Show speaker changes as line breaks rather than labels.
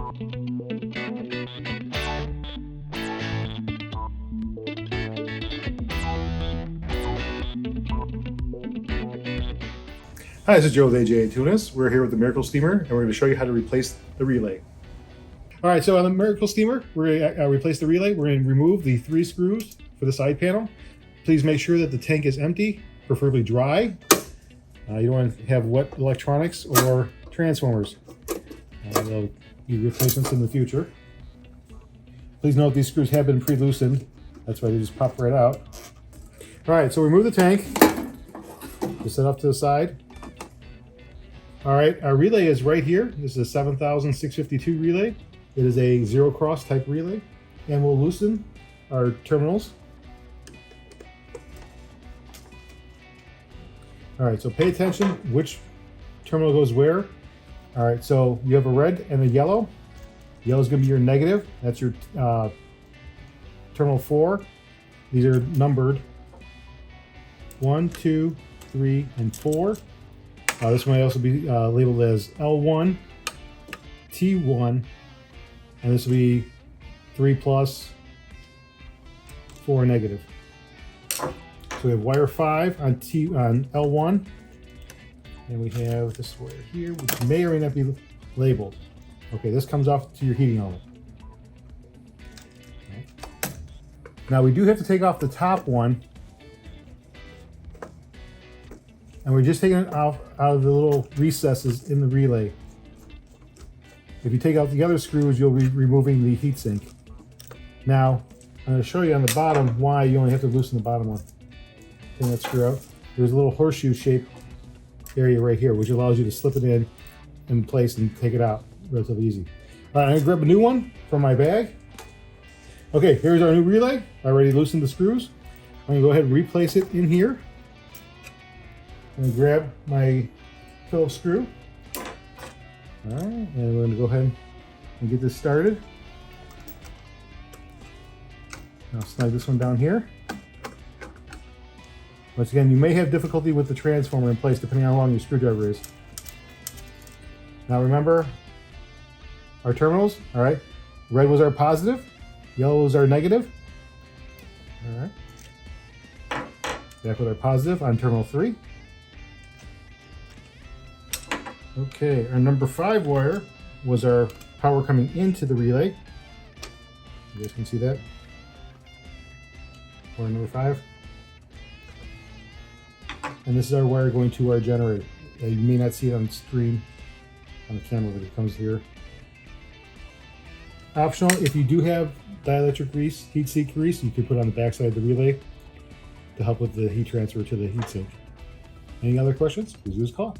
Hi, this is Joe with AJ Antunes. We're here with the Miracle Steamer, and we're going to show you how to replace the relay. All right, so on the Miracle Steamer, we're going to replace the relay. We're going to remove the 3 screws for the side panel. Please make sure that the tank is empty, preferably dry. You don't want to have wet electronics or transformers. They'll need replacements in the future. Please note these screws have been pre-loosened. That's why they just pop right out. All right, so remove the tank. Just set up to the side. All right, our relay is right here. This is a 7652 relay. It is a zero cross type relay. And we'll loosen our terminals. All right, so pay attention which terminal goes where. All right, so you have a red and a yellow. Yellow is gonna be your negative. That's your terminal 4. These are numbered 1, 2, 3, and 4. This might also be labeled as L1, T1, and this will be 3 plus, 4 negative. So we have wire 5 on L1, and we have this wire here, which may or may not be labeled. Okay, this comes off to your heating element. Okay. Now we do have to take off the top one. And we're just taking it out of the little recesses in the relay. If you take out the other screws, you'll be removing the heatsink. Now, I'm going to show you on the bottom why you only have to loosen the bottom one. Take that screw out. There's a little horseshoe shaped area right here, which allows you to slip it in place and take it out relatively easy. All right, I'm going to grab a new one from my bag. Okay, here's our new relay. I already loosened the screws. I'm going to go ahead and replace it in here. I'm going to grab my Phillips screw. All right, and we're going to go ahead and get this started. I'll snug this one down here. Once again, you may have difficulty with the transformer in place depending on how long your screwdriver is. Now remember our terminals, all right? Red was our positive, yellow was our negative. All right. Back with our positive on terminal 3. Okay, our number 5 wire was our power coming into the relay. You guys can see that. Wire number 5. And this is our wire going to our generator. You may not see it on the screen on the camera, but it comes here. Optional, if you do have dielectric grease, heat sink grease, you can put it on the back side of the relay to help with the heat transfer to the heat sink. Any other questions? Please give us a call.